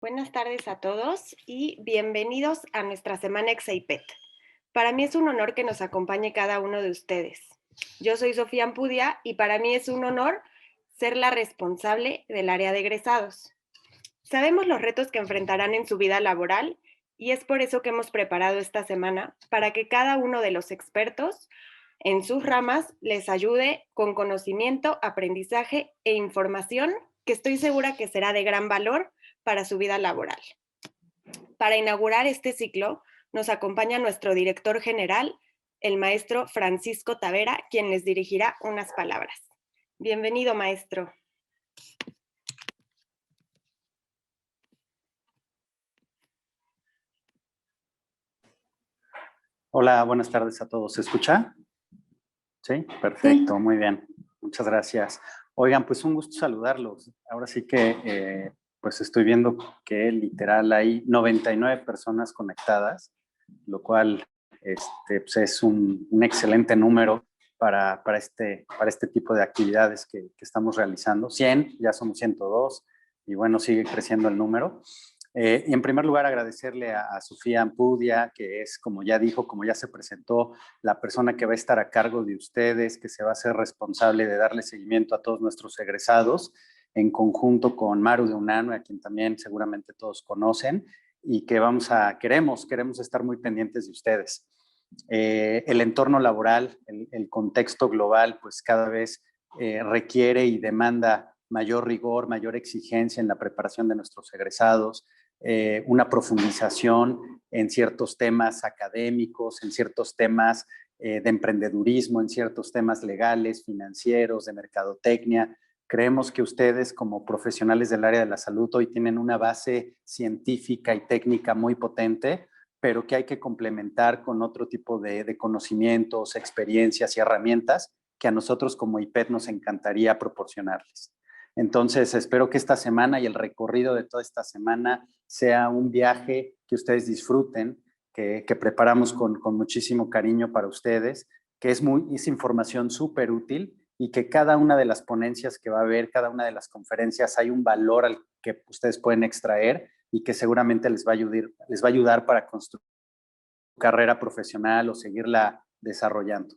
Buenas tardes a todos y bienvenidos a nuestra semana Exaipet. Para mí es un honor que nos acompañe cada uno de ustedes. Yo soy Sofía Ampudia y para mí es un honor ser la responsable del área de egresados. Sabemos los retos que enfrentarán en su vida laboral y es por eso que hemos preparado esta semana para que cada uno de los expertos en sus ramas les ayude con conocimiento, aprendizaje e información que estoy segura que será de gran valor para su vida laboral. Para inaugurar este ciclo, nos acompaña nuestro director general, el maestro Francisco Tavera, quien les dirigirá unas palabras. Bienvenido, maestro. Hola, buenas tardes a todos. ¿Se escucha? Sí, perfecto, Sí. muy bien. Muchas gracias. Oigan, pues un gusto saludarlos. Ahora sí que pues estoy viendo que literal hay 99 personas conectadas, lo cual pues es un excelente número para este tipo de actividades que estamos realizando. 100, ya somos 102 y bueno, sigue creciendo el número. Y en primer lugar, agradecerle a Sofía Ampudia, que es, como ya dijo, como ya se presentó, la persona que va a estar a cargo de ustedes, que se va a hacer responsable de darle seguimiento a todos nuestros egresados, en conjunto con Maru de UNANO, a quien también seguramente todos conocen, y que queremos estar muy pendientes de ustedes. El entorno laboral, el contexto global, pues cada vez requiere y demanda mayor rigor, mayor exigencia en la preparación de nuestros egresados, una profundización en ciertos temas académicos, en ciertos temas de emprendedurismo, en ciertos temas legales, financieros, de mercadotecnia. Creemos que ustedes como profesionales del área de la salud hoy tienen una base científica y técnica muy potente, pero que hay que complementar con otro tipo de conocimientos, experiencias y herramientas que a nosotros como IPET nos encantaría proporcionarles. Entonces, espero que esta semana y el recorrido de toda esta semana sea un viaje que ustedes disfruten, que preparamos con muchísimo cariño para ustedes, que es información súper útil y que cada una de las ponencias que va a haber, cada una de las conferencias, hay un valor al que ustedes pueden extraer y que seguramente les va a ayudar para construir su carrera profesional o seguirla desarrollando.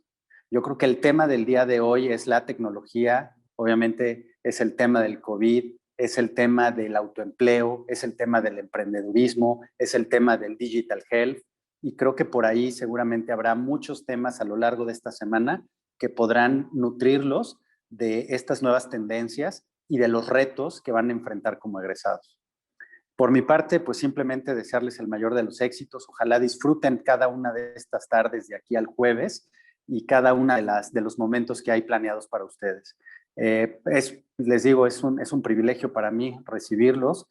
Yo creo que el tema del día de hoy es la tecnología, obviamente es el tema del COVID, es el tema del autoempleo, es el tema del emprendedurismo, es el tema del digital health y creo que por ahí seguramente habrá muchos temas a lo largo de esta semana que podrán nutrirlos de estas nuevas tendencias y de los retos que van a enfrentar como egresados. Por mi parte, pues simplemente desearles el mayor de los éxitos. Ojalá disfruten cada una de estas tardes de aquí al jueves y cada una de los momentos que hay planeados para ustedes. Les digo, es un privilegio para mí recibirlos,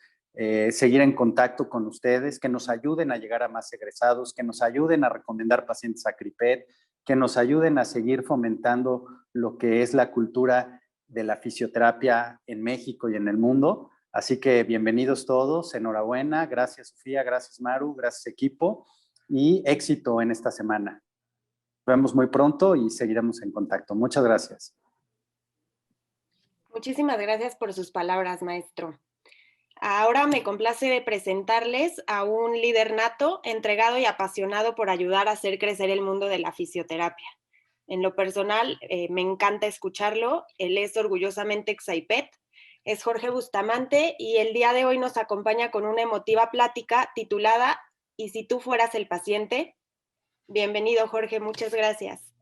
seguir en contacto con ustedes, que nos ayuden a llegar a más egresados, que nos ayuden a recomendar pacientes a CRIPED, que nos ayuden a seguir fomentando lo que es la cultura de la fisioterapia en México y en el mundo. Así que bienvenidos todos, enhorabuena, gracias Sofía, gracias Maru, gracias equipo y éxito en esta semana. Nos vemos muy pronto y seguiremos en contacto. Muchas gracias. Muchísimas gracias por sus palabras, maestro. Ahora me complace de presentarles a un líder nato, entregado y apasionado por ayudar a hacer crecer el mundo de la fisioterapia. En lo personal, me encanta escucharlo. Él es orgullosamente Exaipet, es Jorge Bustamante y el día de hoy nos acompaña con una emotiva plática titulada ¿Y si tú fueras el paciente? Bienvenido, Jorge, muchas gracias.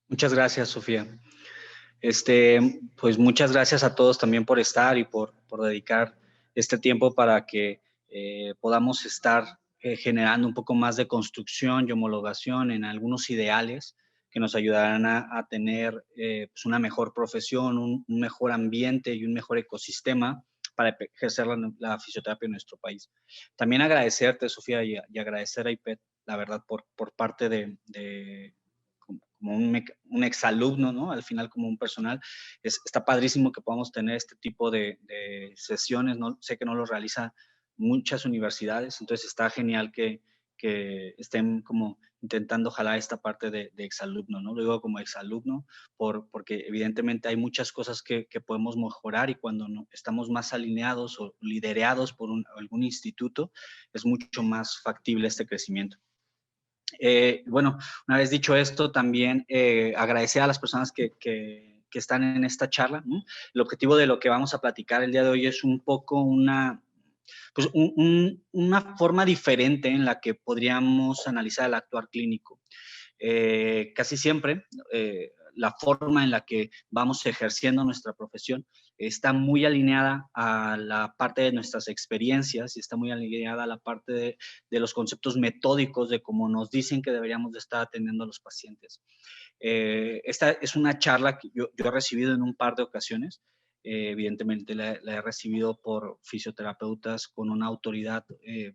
Muchas gracias, Sofía. Pues muchas gracias a todos también por estar y por dedicar este tiempo para que podamos estar generando un poco más de construcción y homologación en algunos ideales que nos ayudarán a tener pues una mejor profesión, un mejor ambiente y un mejor ecosistema para ejercer la fisioterapia en nuestro país. También agradecerte, Sofía, y agradecer a IPET, la verdad, por parte de como un exalumno, ¿no? Al final como un personal. Está padrísimo que podamos tener este tipo de sesiones, ¿no? Sé que no lo realizan muchas universidades, entonces está genial que que estén como intentando jalar esta parte de exalumno, ¿no? Lo digo como exalumno porque evidentemente hay muchas cosas que podemos mejorar, y cuando estamos más alineados o liderados por algún instituto, es mucho más factible este crecimiento. Bueno, una vez dicho esto, también agradecer a las personas que están en esta charla, ¿no? El objetivo de lo que vamos a platicar el día de hoy es un poco una forma diferente en la que podríamos analizar el actuar clínico. Casi siempre la forma en la que vamos ejerciendo nuestra profesión está muy alineada a la parte de nuestras experiencias, y está muy alineada a la parte de los conceptos metódicos de cómo nos dicen que deberíamos de estar atendiendo a los pacientes. Esta es una charla que yo he recibido en un par de ocasiones. Evidentemente la he recibido por fisioterapeutas con una autoridad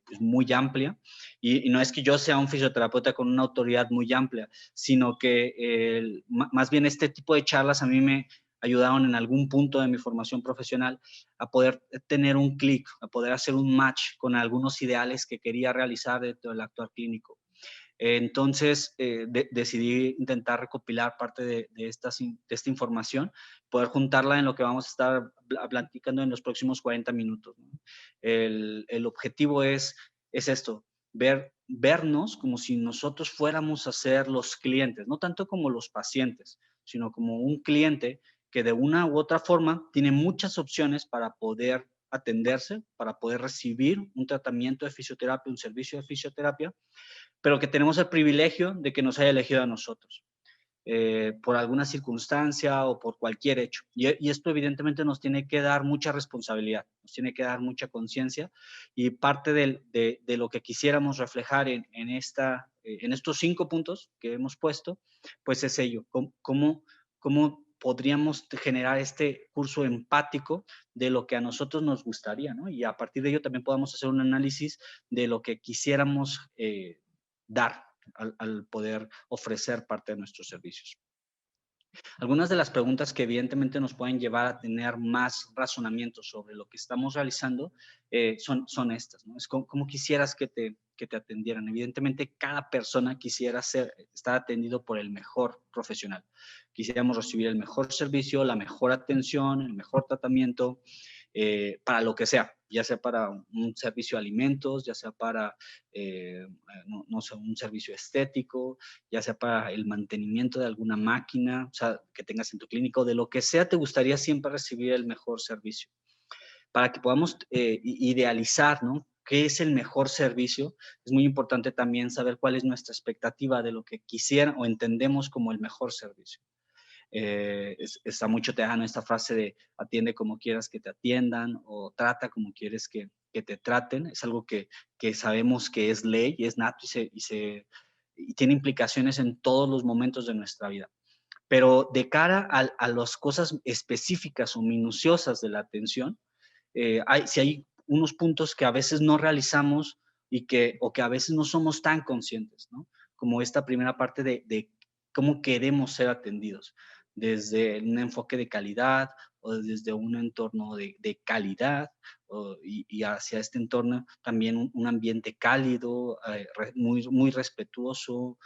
pues muy amplia, y no es que yo sea un fisioterapeuta con una autoridad muy amplia, sino que más bien este tipo de charlas a mí me ayudaron en algún punto de mi formación profesional a poder tener un clic, a poder hacer un match con algunos ideales que quería realizar dentro del actuar clínico. Entonces, decidí intentar recopilar parte de esta información, poder juntarla en lo que vamos a estar platicando en los próximos 40 minutos, ¿no? El objetivo es esto, vernos como si nosotros fuéramos a ser los clientes, no tanto como los pacientes, sino como un cliente que de una u otra forma tiene muchas opciones para poder atenderse, para poder recibir un tratamiento de fisioterapia, un servicio de fisioterapia, pero que tenemos el privilegio de que nos haya elegido a nosotros, por alguna circunstancia o por cualquier hecho. Y esto evidentemente nos tiene que dar mucha responsabilidad, nos tiene que dar mucha conciencia, y parte de lo que quisiéramos reflejar en estos 5 puntos que hemos puesto, pues es ello, cómo podríamos generar este curso empático de lo que a nosotros nos gustaría, ¿no? Y a partir de ello también podamos hacer un análisis de lo que quisiéramos dar al poder ofrecer parte de nuestros servicios. Algunas de las preguntas que evidentemente nos pueden llevar a tener más razonamiento sobre lo que estamos realizando son estas, ¿no? Es cómo quisieras que te atendieran. Evidentemente, cada persona quisiera estar atendido por el mejor profesional. Quisiéramos recibir el mejor servicio, la mejor atención, el mejor tratamiento, para lo que sea, ya sea para un servicio de alimentos, ya sea para, no sé, un servicio estético, ya sea para el mantenimiento de alguna máquina, o sea, que tengas en tu clínico, de lo que sea, te gustaría siempre recibir el mejor servicio. Para que podamos idealizar, ¿no?, qué es el mejor servicio, es muy importante también saber cuál es nuestra expectativa de lo que quisiera o entendemos como el mejor servicio. Está mucho tejano esta frase de atiende como quieras que te atiendan, o trata como quieres que te traten. Es algo que sabemos que es ley, es nato, y tiene implicaciones en todos los momentos de nuestra vida. Pero de cara a las cosas específicas o minuciosas de la atención, si hay unos puntos que a veces no realizamos o que a veces no somos tan conscientes, ¿no? Como esta primera parte de cómo queremos ser atendidos, desde un enfoque de calidad o desde un entorno de calidad, y hacia este entorno también un ambiente cálido, muy, muy respetuoso,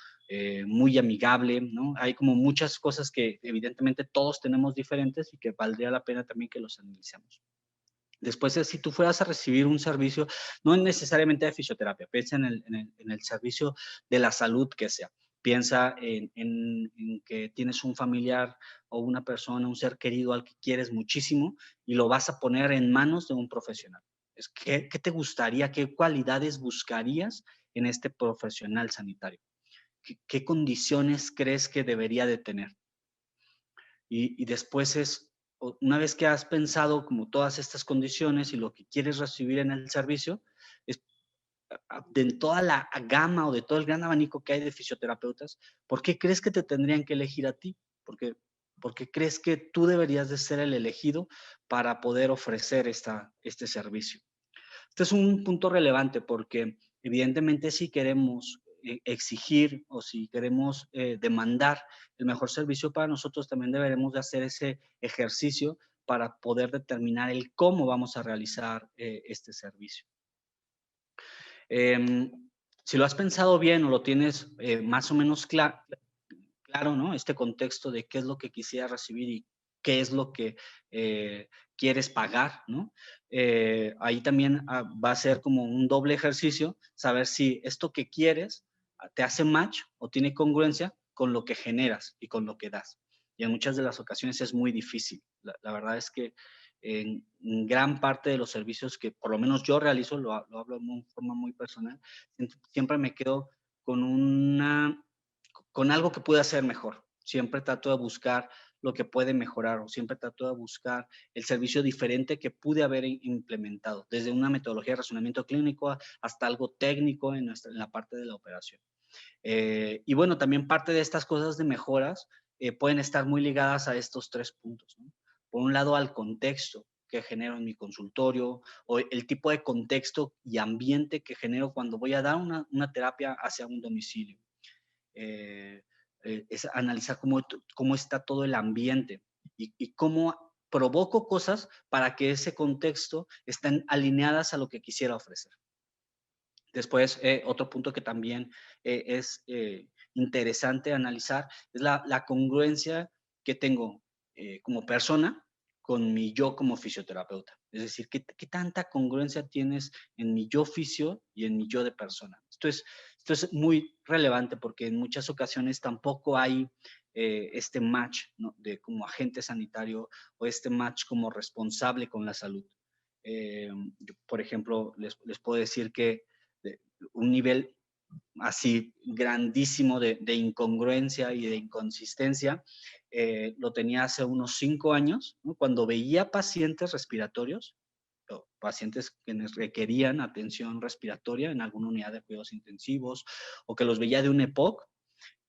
muy amigable, ¿no? Hay como muchas cosas que evidentemente todos tenemos diferentes y que valdría la pena también que los analicemos. Después, si tú fueras a recibir un servicio, no necesariamente de fisioterapia, piensa en el servicio de la salud que sea. Piensa en que tienes un familiar o una persona, un ser querido al que quieres muchísimo, y lo vas a poner en manos de un profesional. ¿Qué te gustaría, qué cualidades buscarías en este profesional sanitario? ¿Qué condiciones crees que debería de tener? Y después una vez que has pensado como todas estas condiciones y lo que quieres recibir en el servicio, es de toda la gama o de todo el gran abanico que hay de fisioterapeutas, ¿por qué crees que te tendrían que elegir a ti? Porque crees que tú deberías de ser el elegido para poder ofrecer este servicio. Este es un punto relevante porque evidentemente si queremos exigir o si queremos demandar el mejor servicio para nosotros, también deberemos de hacer ese ejercicio para poder determinar el cómo vamos a realizar este servicio. Si lo has pensado bien o lo tienes más o menos claro, ¿no? Este contexto de qué es lo que quisiera recibir y qué es lo que quieres pagar, ¿no? Ahí también va a ser como un doble ejercicio, saber si esto que quieres te hace match o tiene congruencia con lo que generas y con lo que das. Y en muchas de las ocasiones es muy difícil. La verdad es que en gran parte de los servicios que por lo menos yo realizo, lo hablo de forma muy personal, siempre me quedo con con algo que pueda hacer mejor. Siempre trato de buscar lo que puede mejorar o siempre trato de buscar el servicio diferente que pude haber implementado, desde una metodología de razonamiento clínico hasta algo técnico en la parte de la operación. Y bueno, también parte de estas cosas de mejoras pueden estar muy ligadas a estos 3 puntos, ¿no? Por un lado, al contexto que genero en mi consultorio o el tipo de contexto y ambiente que genero cuando voy a dar una terapia hacia un domicilio. eh, es analizar cómo está todo el ambiente y cómo provoco cosas para que ese contexto estén alineadas a lo que quisiera ofrecer. Después, otro punto que también es interesante analizar es la congruencia que tengo como persona con mi yo como fisioterapeuta. Es decir, ¿qué tanta congruencia tienes en mi yo fisio y en mi yo de persona? Esto es muy relevante porque en muchas ocasiones tampoco hay este match, ¿no? De como agente sanitario o este match como responsable con la salud. Yo, por ejemplo, les puedo decir que un nivel así grandísimo de incongruencia y de inconsistencia, lo tenía hace unos 5 años, ¿no? Cuando veía pacientes respiratorios, o pacientes que requerían atención respiratoria en alguna unidad de cuidados intensivos, o que los veía de un EPOC,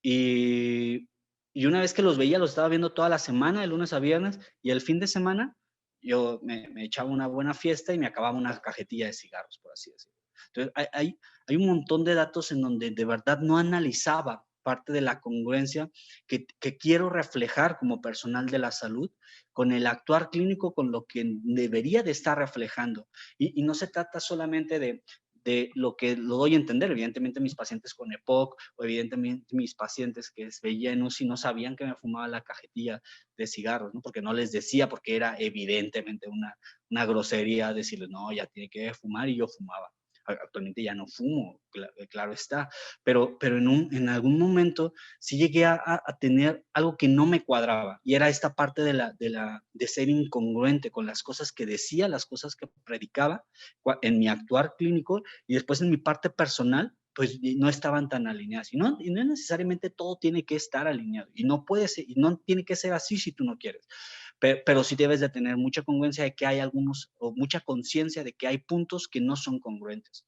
y, y una vez que los veía, los estaba viendo toda la semana, de lunes a viernes, y el fin de semana yo me echaba una buena fiesta y me acababa una cajetilla de cigarros, por así decirlo. Entonces, hay un montón de datos en donde de verdad no analizaba parte de la congruencia que quiero reflejar como personal de la salud con el actuar clínico, con lo que debería de estar reflejando. Y no se trata solamente de lo que lo doy a entender, evidentemente mis pacientes con EPOC o evidentemente mis pacientes que veían UCI no sabían que me fumaba la cajetilla de cigarros, ¿no? Porque no les decía, porque era evidentemente una grosería decirles, no, ya tiene que fumar y yo fumaba. Actualmente ya no fumo, claro está, pero en algún momento sí llegué a tener algo que no me cuadraba y era esta parte de ser incongruente con las cosas que decía, las cosas que predicaba en mi actuar clínico y después en mi parte personal, pues no estaban tan alineadas. Y no necesariamente todo tiene que estar alineado y no puede ser, y no tiene que ser así si tú no quieres. Pero sí debes de tener mucha congruencia de que hay algunos, o mucha conciencia de que hay puntos que no son congruentes.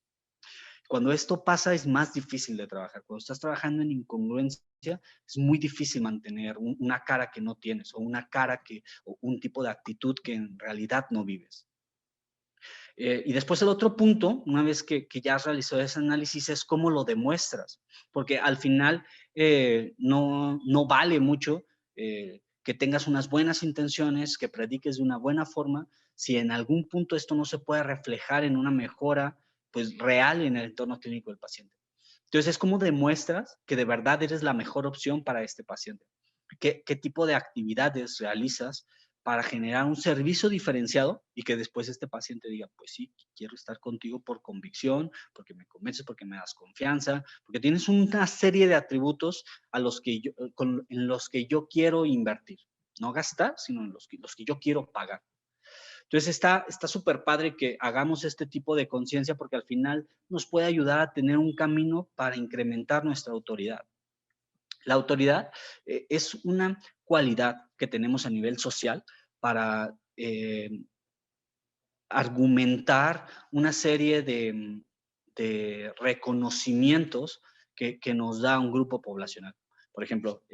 Cuando esto pasa es más difícil de trabajar. Cuando estás trabajando en incongruencia, es muy difícil mantener una cara que no tienes o una cara o un tipo de actitud que en realidad no vives. Y después el otro punto, una vez que ya has realizado ese análisis, es cómo lo demuestras, porque al final no vale mucho que tengas unas buenas intenciones, que prediques de una buena forma, si en algún punto esto no se puede reflejar en una mejora pues real en el entorno clínico del paciente. Entonces es como demuestras que de verdad eres la mejor opción para este paciente. ¿Qué tipo de actividades realizas para generar un servicio diferenciado y que después este paciente diga, pues sí, quiero estar contigo por convicción, porque me convences, porque me das confianza, porque tienes una serie de atributos en los que yo quiero invertir, no gastar, sino en los que yo quiero pagar. Entonces está súper padre que hagamos este tipo de conciencia porque al final nos puede ayudar a tener un camino para incrementar nuestra autoridad. La autoridad es una cualidad que tenemos a nivel social para argumentar una serie de reconocimientos que nos da un grupo poblacional. Por ejemplo,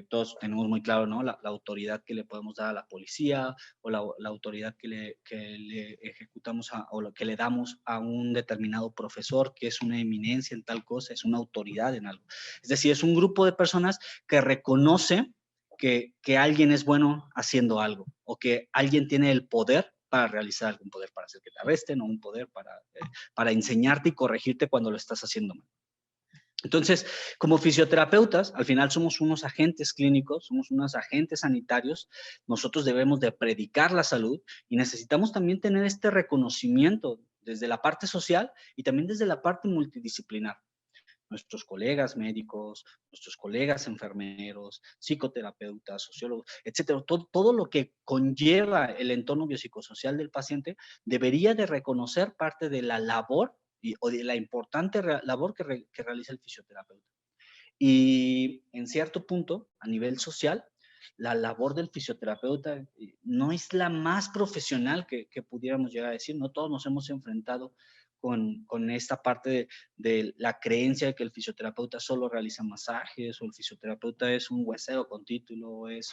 todos tenemos muy claro, ¿no? La autoridad que le podemos dar a la policía o la autoridad que le ejecutamos o lo que le damos a un determinado profesor que es una eminencia en tal cosa, es una autoridad en algo. Es decir, es un grupo de personas que reconoce que alguien es bueno haciendo algo o que alguien tiene el poder para realizar algún poder, para hacer que te arresten o un poder para enseñarte y corregirte cuando lo estás haciendo mal. Entonces, como fisioterapeutas, al final somos unos agentes clínicos, somos unos agentes sanitarios, nosotros debemos de predicar la salud y necesitamos también tener este reconocimiento desde la parte social y también desde la parte multidisciplinar. Nuestros colegas médicos, nuestros colegas enfermeros, psicoterapeutas, sociólogos, etcétera, todo lo que conlleva el entorno biopsicosocial del paciente debería de reconocer parte de la labor o de la importante labor que realiza el fisioterapeuta. Y en cierto punto, a nivel social, la labor del fisioterapeuta no es la más profesional que pudiéramos llegar a decir, no todos nos hemos enfrentado con esta parte de la creencia de que el fisioterapeuta solo realiza masajes o el fisioterapeuta es un huesero con título, es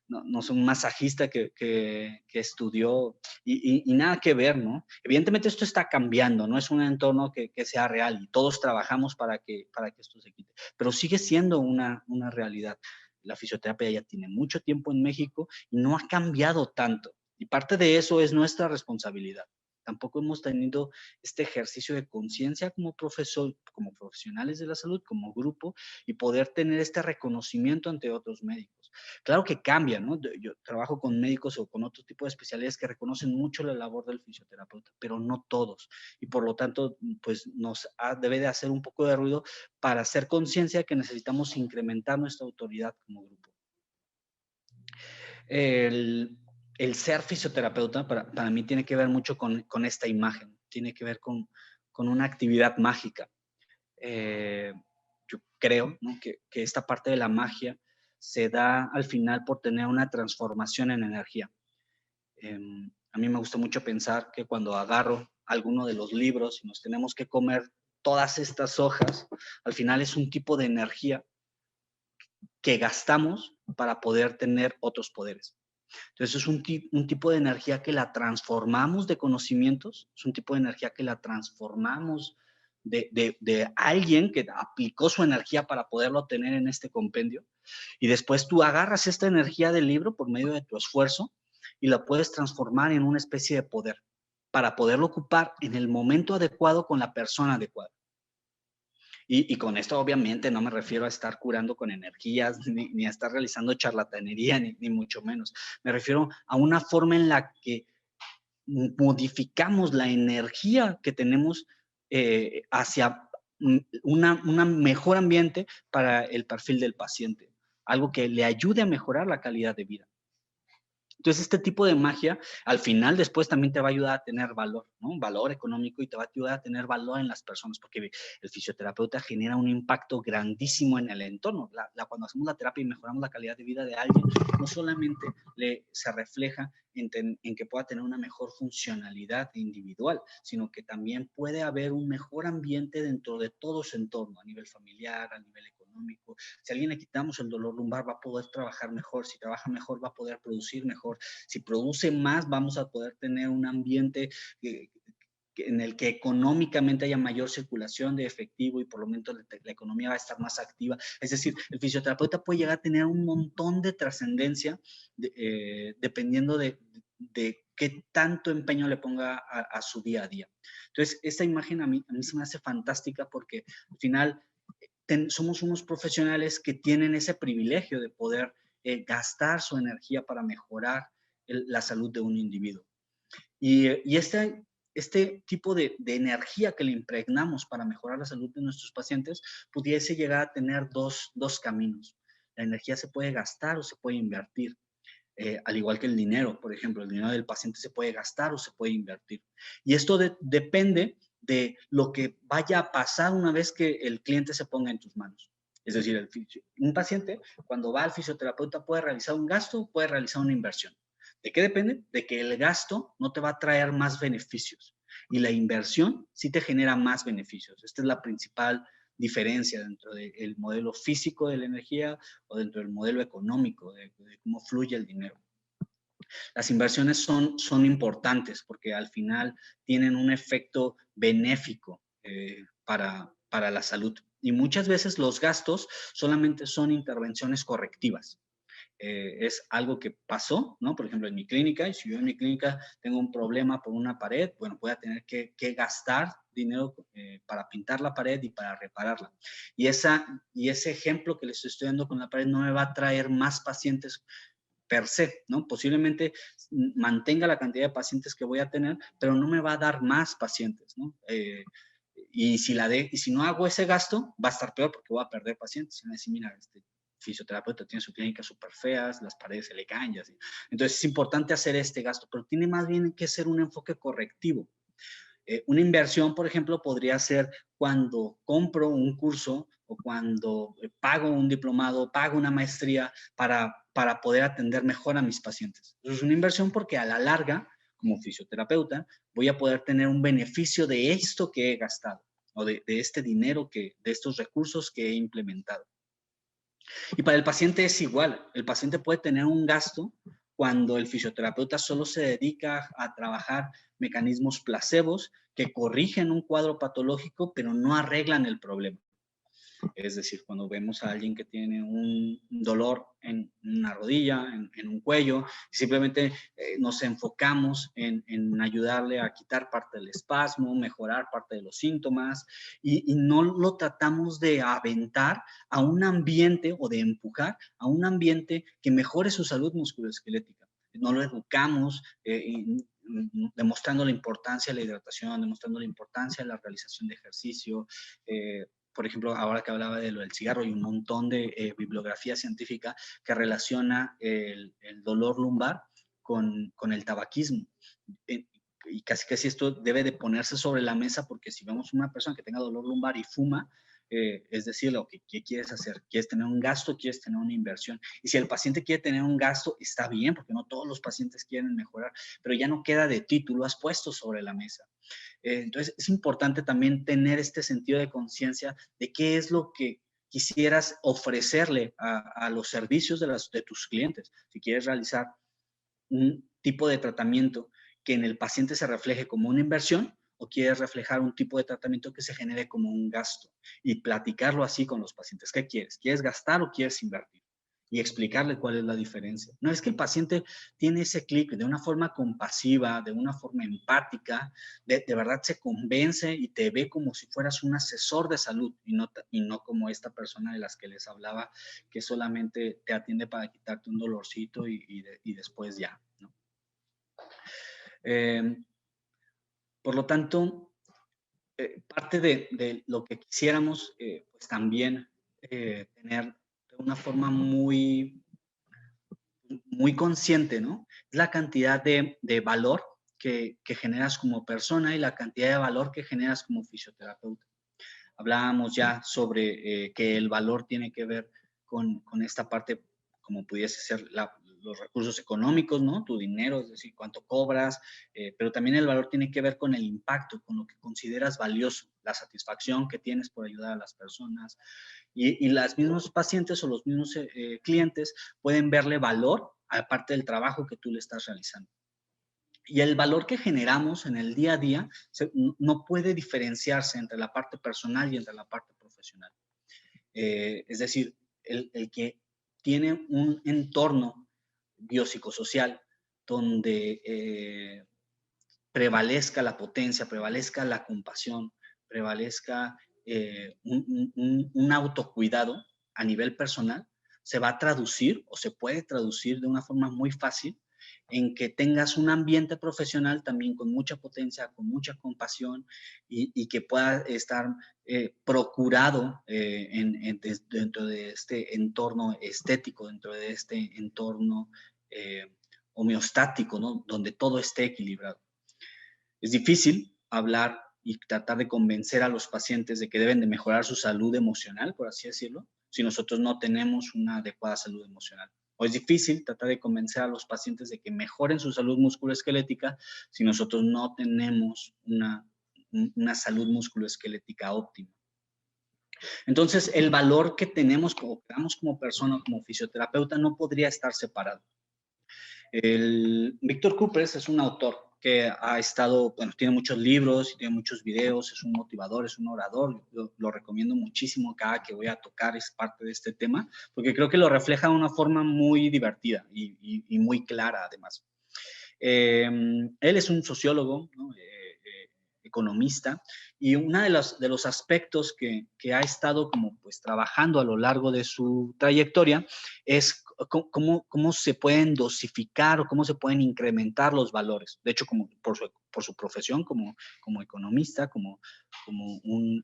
no es un masajista que estudió y nada que ver, ¿no? Evidentemente esto está cambiando, no es un entorno que sea real y todos trabajamos para que esto se quite, pero sigue siendo una realidad. La fisioterapia ya tiene mucho tiempo en México y no ha cambiado tanto. Y parte de eso es nuestra responsabilidad. Tampoco hemos tenido este ejercicio de conciencia como profesor, como profesionales de la salud, como grupo, y poder tener este reconocimiento ante otros médicos. Claro que cambia, ¿no? Yo trabajo con médicos o con otro tipo de especialidades que reconocen mucho la labor del fisioterapeuta, pero no todos. Y por lo tanto, pues debe de hacer un poco de ruido para hacer conciencia que necesitamos incrementar nuestra autoridad como grupo. El ser fisioterapeuta para mí tiene que ver mucho con esta imagen, tiene que ver con una actividad mágica. Yo creo, ¿no?, que esta parte de la magia se da al final por tener una transformación en energía. A mí me gusta mucho pensar que cuando agarro alguno de los libros y nos tenemos que comer todas estas hojas, al final es un tipo de energía que gastamos para poder tener otros poderes. Entonces es un tipo de energía que la transformamos de conocimientos, es un tipo de energía que la transformamos de alguien que aplicó su energía para poderlo tener en este compendio. Y después tú agarras esta energía del libro por medio de tu esfuerzo y la puedes transformar en una especie de poder para poderlo ocupar en el momento adecuado con la persona adecuada. Y con esto obviamente no me refiero a estar curando con energías, ni a estar realizando charlatanería, ni mucho menos. Me refiero a una forma en la que modificamos la energía que tenemos hacia un mejor ambiente para el perfil del paciente, algo que le ayude a mejorar la calidad de vida. Entonces, este tipo de magia, al final, después también te va a ayudar a tener valor, ¿no? Un valor económico y te va a ayudar a tener valor en las personas, porque el fisioterapeuta genera un impacto grandísimo en el entorno. Cuando hacemos la terapia y mejoramos la calidad de vida de alguien, no solamente se refleja en que pueda tener una mejor funcionalidad individual, sino que también puede haber un mejor ambiente dentro de todo su entorno, a nivel familiar, a nivel económico. Si a alguien le quitamos el dolor lumbar, va a poder trabajar mejor. Si trabaja mejor, va a poder producir mejor. Si produce más, vamos a poder tener un ambiente en el que económicamente haya mayor circulación de efectivo y por lo menos la economía va a estar más activa. Es decir, el fisioterapeuta puede llegar a tener un montón de trascendencia dependiendo de qué tanto empeño le ponga a su día a día. Entonces, esta imagen a mí se me hace fantástica porque al final somos unos profesionales que tienen ese privilegio de poder gastar su energía para mejorar la salud de un individuo. Y este tipo de energía que le impregnamos para mejorar la salud de nuestros pacientes pudiese llegar a tener dos caminos. La energía se puede gastar o se puede invertir. Al igual que el dinero, por ejemplo, el dinero del paciente se puede gastar o se puede invertir. Y esto depende de lo que vaya a pasar una vez que el cliente se ponga en tus manos. Es decir, un paciente cuando va al fisioterapeuta puede realizar un gasto o puede realizar una inversión. ¿De qué depende? De que el gasto no te va a traer más beneficios y la inversión sí te genera más beneficios. Esta es la principal diferencia dentro del modelo físico de la energía o dentro del modelo económico de cómo fluye el dinero. Las inversiones son importantes porque al final tienen un efecto benéfico para la salud. Y muchas veces los gastos solamente son intervenciones correctivas. es algo que pasó, ¿no? Por ejemplo, en mi clínica, y si yo en mi clínica tengo un problema por una pared, bueno, voy a tener que gastar dinero para pintar la pared y para repararla. Y ese ejemplo que les estoy dando con la pared no me va a traer más pacientes per se, ¿no? Posiblemente mantenga la cantidad de pacientes que voy a tener, pero no me va a dar más pacientes, ¿no? Y si no hago ese gasto, va a estar peor porque voy a perder pacientes. Van a decir, mira, este fisioterapeuta tiene su clínica súper feas, las paredes se le caen y así. Entonces es importante hacer este gasto, pero tiene más bien que ser un enfoque correctivo. Una inversión, por ejemplo, podría ser cuando compro un curso o cuando pago un diplomado, pago una maestría para poder atender mejor a mis pacientes. Eso es una inversión porque a la larga, como fisioterapeuta, voy a poder tener un beneficio de esto que he gastado o de este dinero, de estos recursos que he implementado. Y para el paciente es igual. El paciente puede tener un gasto cuando el fisioterapeuta solo se dedica a trabajar mecanismos placebos que corrigen un cuadro patológico, pero no arreglan el problema. Es decir, cuando vemos a alguien que tiene un dolor en una rodilla, en un cuello, simplemente nos enfocamos en ayudarle a quitar parte del espasmo, mejorar parte de los síntomas y no lo tratamos de aventar a un ambiente o de empujar a un ambiente que mejore su salud musculoesquelética. No lo educamos demostrando la importancia de la hidratación, demostrando la importancia de la realización de ejercicio, por ejemplo, ahora que hablaba de lo del cigarro, hay un montón de bibliografía científica que relaciona el dolor lumbar con el tabaquismo. Y casi esto debe de ponerse sobre la mesa porque si vemos una persona que tenga dolor lumbar y fuma, es decirle, okay, ¿qué quieres hacer? ¿Quieres tener un gasto? ¿Quieres tener una inversión? Y si el paciente quiere tener un gasto, está bien, porque no todos los pacientes quieren mejorar, pero ya no queda de ti, tú lo has puesto sobre la mesa. Entonces, es importante también tener este sentido de conciencia de qué es lo que quisieras ofrecerle a los servicios de tus clientes. Si quieres realizar un tipo de tratamiento que en el paciente se refleje como una inversión o quieres reflejar un tipo de tratamiento que se genere como un gasto y platicarlo así con los pacientes. ¿Qué quieres? ¿Quieres gastar o quieres invertir? Y explicarle cuál es la diferencia. No es que el paciente tiene ese clic de una forma compasiva, de una forma empática, de verdad se convence y te ve como si fueras un asesor de salud y no como esta persona de las que les hablaba que solamente te atiende para quitarte un dolorcito y después ya, ¿no? Por lo tanto, parte de lo que quisiéramos, pues también tener de una forma muy consciente, ¿no? Es la cantidad de valor que generas como persona y la cantidad de valor que generas como fisioterapeuta. Hablábamos ya sobre que el valor tiene que ver con esta parte, como pudiese ser los recursos económicos, ¿no? Tu dinero, es decir, cuánto cobras, pero también el valor tiene que ver con el impacto, con lo que consideras valioso, la satisfacción que tienes por ayudar a las personas. Y los mismos pacientes o los mismos clientes pueden verle valor aparte del trabajo que tú le estás realizando. Y el valor que generamos en el día a día no puede diferenciarse entre la parte personal y entre la parte profesional. Es decir, el que tiene un entorno biopsicosocial donde prevalezca la potencia, prevalezca la compasión, prevalezca un autocuidado a nivel personal, se va a traducir o se puede traducir de una forma muy fácil en que tengas un ambiente profesional también con mucha potencia, con mucha compasión y que pueda estar procurado dentro de este entorno estético, dentro de este entorno homeostático, ¿no? Donde todo esté equilibrado. Es difícil hablar y tratar de convencer a los pacientes de que deben de mejorar su salud emocional, por así decirlo, si nosotros no tenemos una adecuada salud emocional. O es difícil tratar de convencer a los pacientes de que mejoren su salud musculoesquelética si nosotros no tenemos una salud musculoesquelética óptima. Entonces, el valor que tenemos como persona, como fisioterapeuta, no podría estar separado. Víctor Coopers es un autor que ha estado, bueno, tiene muchos libros, tiene muchos videos, es un motivador, es un orador, lo recomiendo muchísimo cada que voy a tocar es parte de este tema, porque creo que lo refleja de una forma muy divertida y muy clara además. Él es un sociólogo, ¿no? Economista, y uno de los aspectos que ha estado como pues trabajando a lo largo de su trayectoria es cómo se pueden dosificar o cómo se pueden incrementar los valores. De hecho, como por su profesión como economista, como un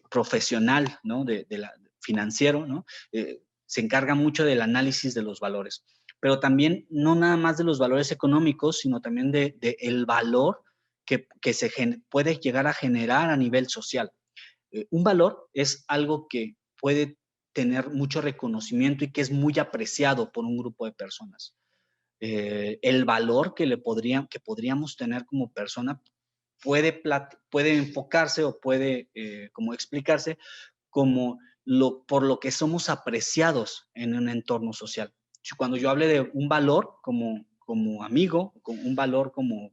profesional, ¿no? Financiero, ¿no? Se encarga mucho del análisis de los valores, pero también no nada más de los valores económicos, sino también de el valor que se puede llegar a generar a nivel social. Un valor es algo que puede tener mucho reconocimiento y que es muy apreciado por un grupo de personas. El valor que podríamos tener como persona puede enfocarse o puede como explicarse como por lo que somos apreciados en un entorno social. Cuando yo hable de un valor como amigo, como un valor como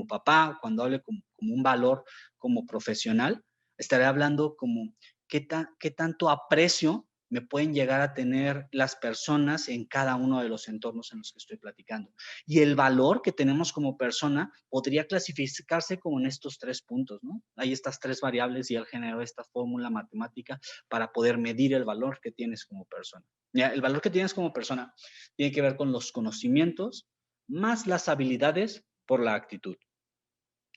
papá, cuando hable como un valor como profesional, estaré hablando como qué tanto aprecio me pueden llegar a tener las personas en cada uno de los entornos en los que estoy platicando. Y el valor que tenemos como persona podría clasificarse como en estos 3 puntos, ¿no? Hay estas 3 variables y él generó esta fórmula matemática para poder medir el valor que tienes como persona. Ya, el valor que tienes como persona tiene que ver con los conocimientos más las habilidades por la actitud.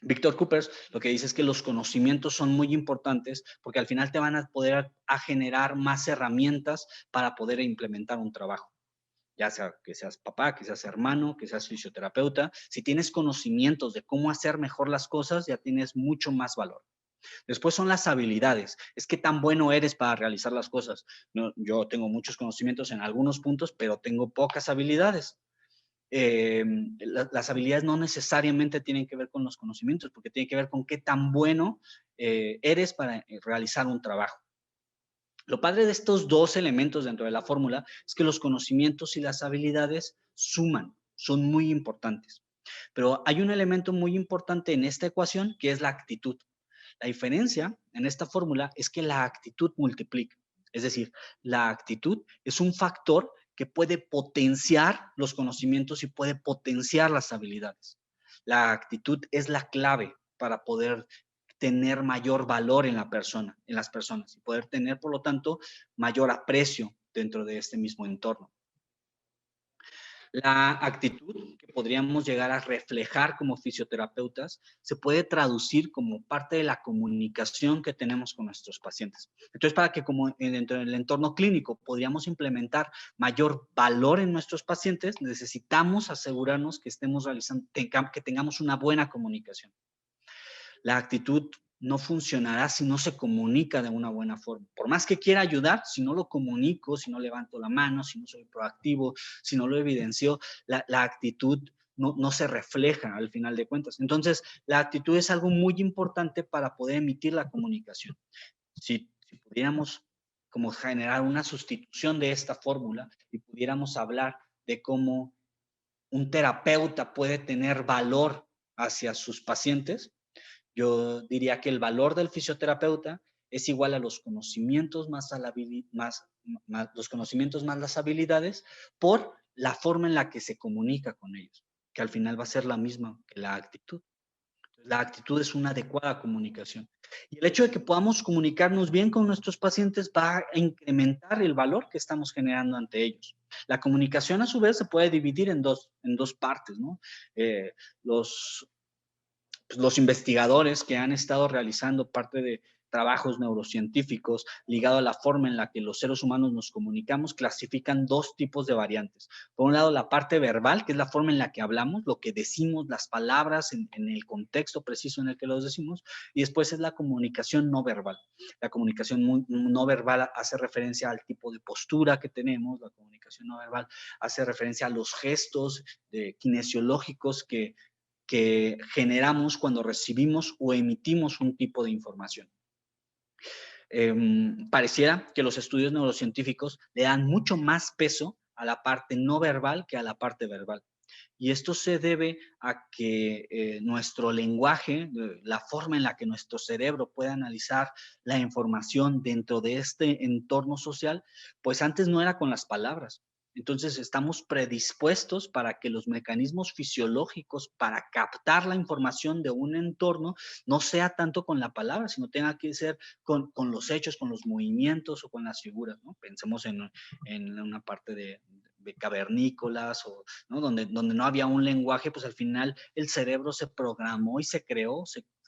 Víctor Coopers lo que dice es que los conocimientos son muy importantes porque al final te van a poder a generar más herramientas para poder implementar un trabajo. Ya sea que seas papá, que seas hermano, que seas fisioterapeuta. Si tienes conocimientos de cómo hacer mejor las cosas, ya tienes mucho más valor. Después son las habilidades. Es qué tan bueno eres para realizar las cosas. No, yo tengo muchos conocimientos en algunos puntos, pero tengo pocas habilidades. Las habilidades no necesariamente tienen que ver con los conocimientos, porque tiene que ver con qué tan bueno eres para realizar un trabajo. Lo padre de estos 2 elementos dentro de la fórmula es que los conocimientos y las habilidades suman, son muy importantes. Pero hay un elemento muy importante en esta ecuación que es la actitud. La diferencia en esta fórmula es que la actitud multiplica. Es decir, la actitud es un factor que puede potenciar los conocimientos y puede potenciar las habilidades. La actitud es la clave para poder tener mayor valor en las personas y poder tener, por lo tanto, mayor aprecio dentro de este mismo entorno. La actitud que podríamos llegar a reflejar como fisioterapeutas se puede traducir como parte de la comunicación que tenemos con nuestros pacientes. Entonces, para que como dentro del entorno clínico podríamos implementar mayor valor en nuestros pacientes, necesitamos asegurarnos que estemos realizando, que tengamos una buena comunicación. La actitud no funcionará si no se comunica de una buena forma. Por más que quiera ayudar, si no lo comunico, si no levanto la mano, si no soy proactivo, si no lo evidencio, la actitud no se refleja al final de cuentas. Entonces, la actitud es algo muy importante para poder emitir la comunicación. Si pudiéramos como generar una sustitución de esta fórmula y pudiéramos hablar de cómo un terapeuta puede tener valor hacia sus pacientes, yo diría que el valor del fisioterapeuta es igual a los conocimientos más los conocimientos más las habilidades por la forma en la que se comunica con ellos, que al final va a ser la misma que la actitud. La actitud es una adecuada comunicación. Y el hecho de que podamos comunicarnos bien con nuestros pacientes va a incrementar el valor que estamos generando ante ellos. La comunicación, a su vez, se puede dividir en dos partes, ¿no? Los investigadores que han estado realizando parte de trabajos neurocientíficos ligados a la forma en la que los seres humanos nos comunicamos, clasifican 2 tipos de variantes. Por un lado, la parte verbal, que es la forma en la que hablamos, lo que decimos, las palabras en el contexto preciso en el que los decimos, y después es la comunicación no verbal. La comunicación no verbal hace referencia al tipo de postura que tenemos, la comunicación no verbal hace referencia a los gestos kinesiológicos que generamos cuando recibimos o emitimos un tipo de información. Pareciera que los estudios neurocientíficos le dan mucho más peso a la parte no verbal que a la parte verbal. Y esto se debe a que nuestro lenguaje, la forma en la que nuestro cerebro puede analizar la información dentro de este entorno social, pues antes no era con las palabras. Entonces estamos predispuestos para que los mecanismos fisiológicos para captar la información de un entorno no sea tanto con la palabra, sino tenga que ser con los hechos, con los movimientos o con las figuras, ¿no? Pensemos en una parte de cavernícolas, o, ¿no? Donde no había un lenguaje, pues al final el cerebro se programó y se creó,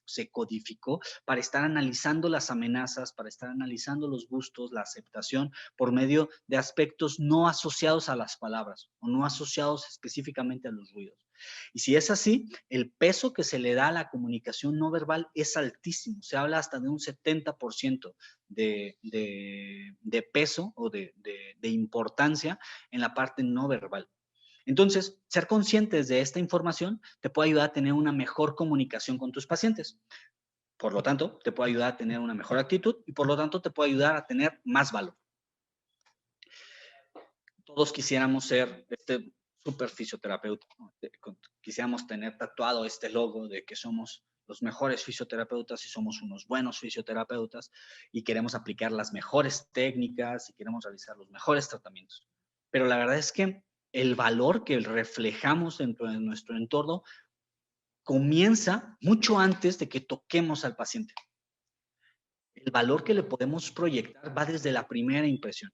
se codificó para estar analizando las amenazas, para estar analizando los gustos, la aceptación, por medio de aspectos no asociados a las palabras o no asociados específicamente a los ruidos. Y si es así, el peso que se le da a la comunicación no verbal es altísimo. Se habla hasta de un 70% de peso o de importancia en la parte no verbal. Entonces, ser conscientes de esta información te puede ayudar a tener una mejor comunicación con tus pacientes. Por lo tanto, te puede ayudar a tener una mejor actitud y por lo tanto te puede ayudar a tener más valor. Todos quisiéramos ser super fisioterapeuta, ¿no? Quisiéramos tener tatuado este logo de que somos los mejores fisioterapeutas y somos unos buenos fisioterapeutas y queremos aplicar las mejores técnicas y queremos realizar los mejores tratamientos. Pero la verdad es que el valor que reflejamos dentro de nuestro entorno comienza mucho antes de que toquemos al paciente. El valor que le podemos proyectar va desde la primera impresión.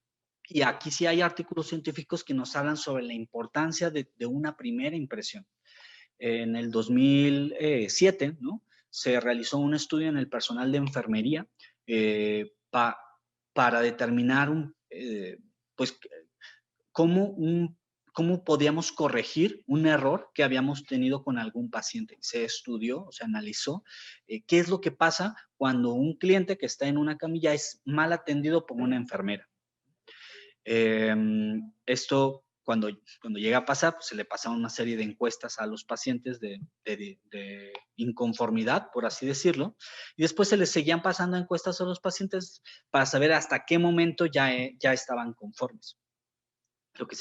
Y aquí sí hay artículos científicos que nos hablan sobre la importancia de una primera impresión. En el 2007, ¿no? Se realizó un estudio en el personal de enfermería para determinar pues, cómo, cómo podíamos corregir un error que habíamos tenido con algún paciente. Se estudió, se analizó qué es lo que pasa cuando un cliente que está en una camilla es mal atendido por una enfermera. Esto, cuando llega a pasar, pues se le pasa una serie de encuestas a los pacientes de inconformidad, por así decirlo, y después se les seguían pasando encuestas a los pacientes para saber hasta qué momento ya estaban conformes. Lo que